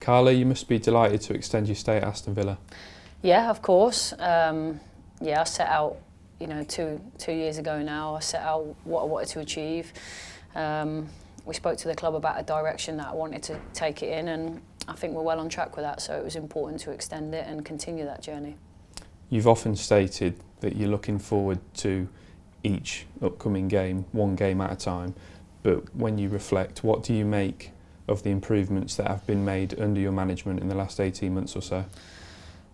Carla, you must be delighted to extend your stay at Aston Villa. Yeah, of course. I set out, two years ago now, I set out what I wanted to achieve. We spoke to the club about a direction that I wanted to take it in, and I think we're well on track with that, so it was important to extend it and continue that journey. You've often stated that you're looking forward to each upcoming game, one game at a time, but when you reflect, what do you make of the improvements that have been made under your management in the last 18 months or so?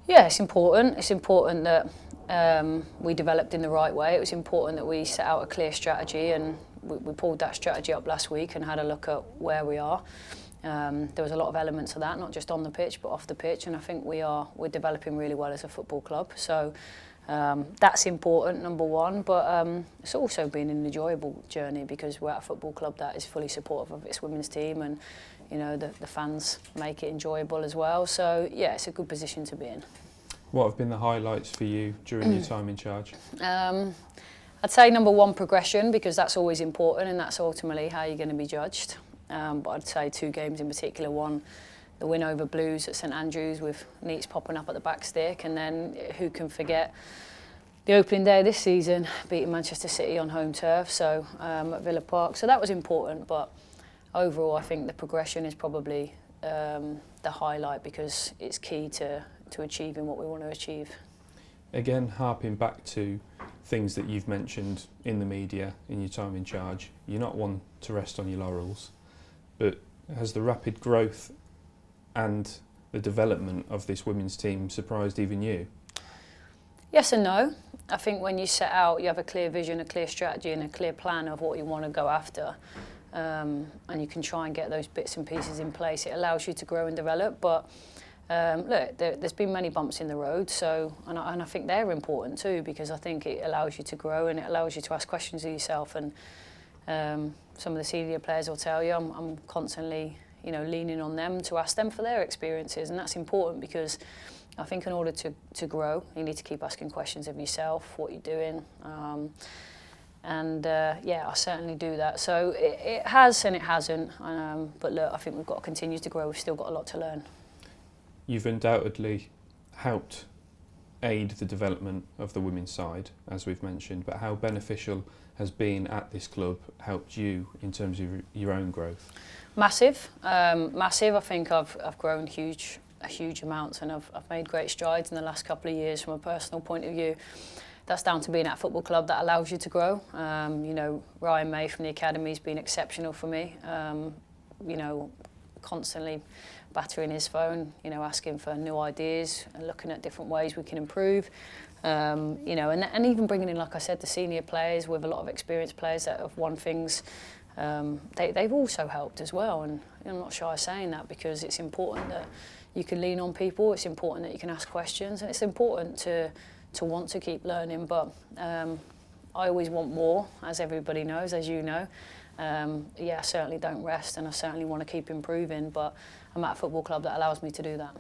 Yeah, it's important. It's important that we developed in the right way. It was important that we set out a clear strategy, and we pulled that strategy up last week and had a look at where we are. There was a lot of elements of that, not just on the pitch but off the pitch, and I think we're developing really well as a football club. So that's important, number one, but it's also been an enjoyable journey because we're at a football club that is fully supportive of its women's team, and the fans make it enjoyable as well. So yeah, it's a good position to be in. What have been the highlights for you during your time in charge? I'd say number one, progression, because that's always important and that's ultimately how you're going to be judged. But I'd say two games in particular. One, the win over Blues at St Andrews with Neats popping up at the back stick, and then who can forget the opening day of this season, beating Manchester City on home turf, so at Villa Park. So that was important, but overall I think the progression is probably the highlight because it's key to achieving what we want to achieve. Again, harping back to things that you've mentioned in the media in your time in charge, you're not one to rest on your laurels, but has the rapid growth and the development of this women's team surprised even you? Yes and no. I think when you set out, you have a clear vision, a clear strategy and a clear plan of what you want to go after, and you can try and get those bits and pieces in place. It allows you to grow and develop, but look, there's been many bumps in the road, and I think they're important too, because I think it allows you to grow and it allows you to ask questions of yourself, and some of the senior players will tell you I'm constantly leaning on them to ask them for their experiences, and that's important because I think in order to grow you need to keep asking questions of yourself, what you're doing, I certainly do that. So it has and it hasn't, but look, I think we've got to continue to grow. We've still got a lot to learn. You've undoubtedly helped aid the development of the women's side, as we've mentioned, but how beneficial has being at this club helped you in terms of your own growth? Massive. I think I've grown a huge amount, and I've made great strides in the last couple of years from a personal point of view. That's down to being at a football club that allows you to grow. Ryan May from the academy has been exceptional for me. Constantly battering his phone, asking for new ideas and looking at different ways we can improve. And even bringing in, like I said, the senior players with a lot of experienced players that have won things. They've also helped as well, and I'm not shy of saying that because it's important that you can lean on people. It's important that you can ask questions, and it's important to want to keep learning. But I always want more, as everybody knows, as you know. I certainly don't rest, and I certainly want to keep improving, but I'm at a football club that allows me to do that.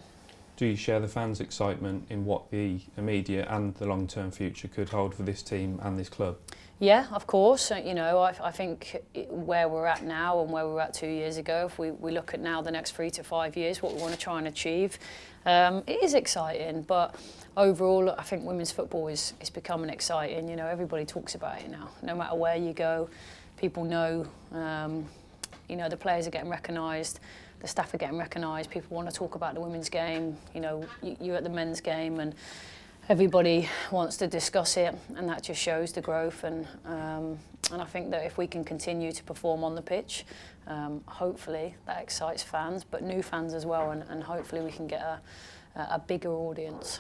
Do you share the fans' excitement in what the immediate and the long-term future could hold for this team and this club? Yeah, of course. I think where we're at now and where we were at 2 years ago, if we look at now the next 3 to 5 years, what we want to try and achieve, it is exciting. But overall, I think women's football is becoming exciting. Everybody talks about it now. No matter where you go, people know. The players are getting recognised. The staff are getting recognised. People want to talk about the women's game. You're at the men's game, and everybody wants to discuss it, and that just shows the growth. And I think that if we can continue to perform on the pitch, hopefully that excites fans, but new fans as well, and hopefully we can get a bigger audience.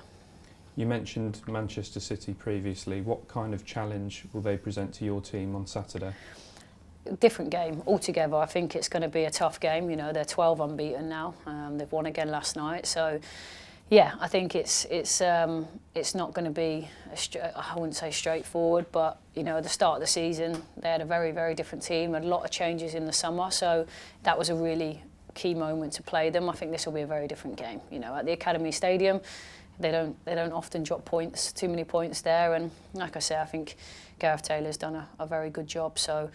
You mentioned Manchester City previously. What kind of challenge will they present to your team on Saturday? Different game altogether. I think it's going to be a tough game. They're 12 unbeaten now. They've won again last night. So, yeah, I think it's not going to be I wouldn't say straightforward, but at the start of the season they had a very, very different team. A lot of changes in the summer, so that was a really key moment to play them. I think this will be a very different game. At the Academy Stadium, they don't often drop points, too many points there, and like I say, I think Gareth Taylor's done a very good job. So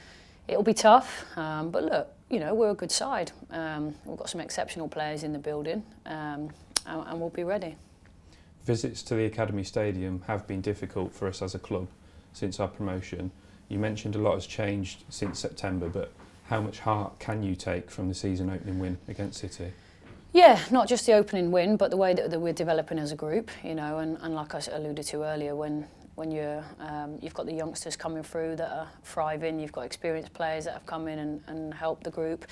It'll be tough, but look, you know, we're a good side. We've got some exceptional players in the building, and we'll be ready. Visits to the Academy Stadium have been difficult for us as a club since our promotion. You mentioned a lot has changed since September, but how much heart can you take from the season opening win against City? Yeah, not just the opening win, but the way that we're developing as a group, you know, and like I alluded to earlier, when you've got the youngsters coming through that are thriving, you've got experienced players that have come in and helped the group.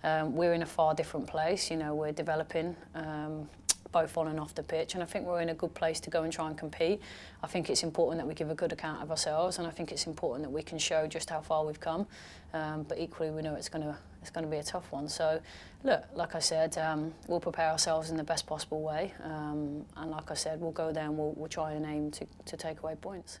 We're in a far different place, you know, we're developing both on and off the pitch, and I think we're in a good place to go and try and compete. I think it's important that we give a good account of ourselves, and I think it's important that we can show just how far we've come. But equally, we know it's going to be a tough one. So, look, like I said, we'll prepare ourselves in the best possible way, and like I said, we'll go there and we'll try and aim to take away points.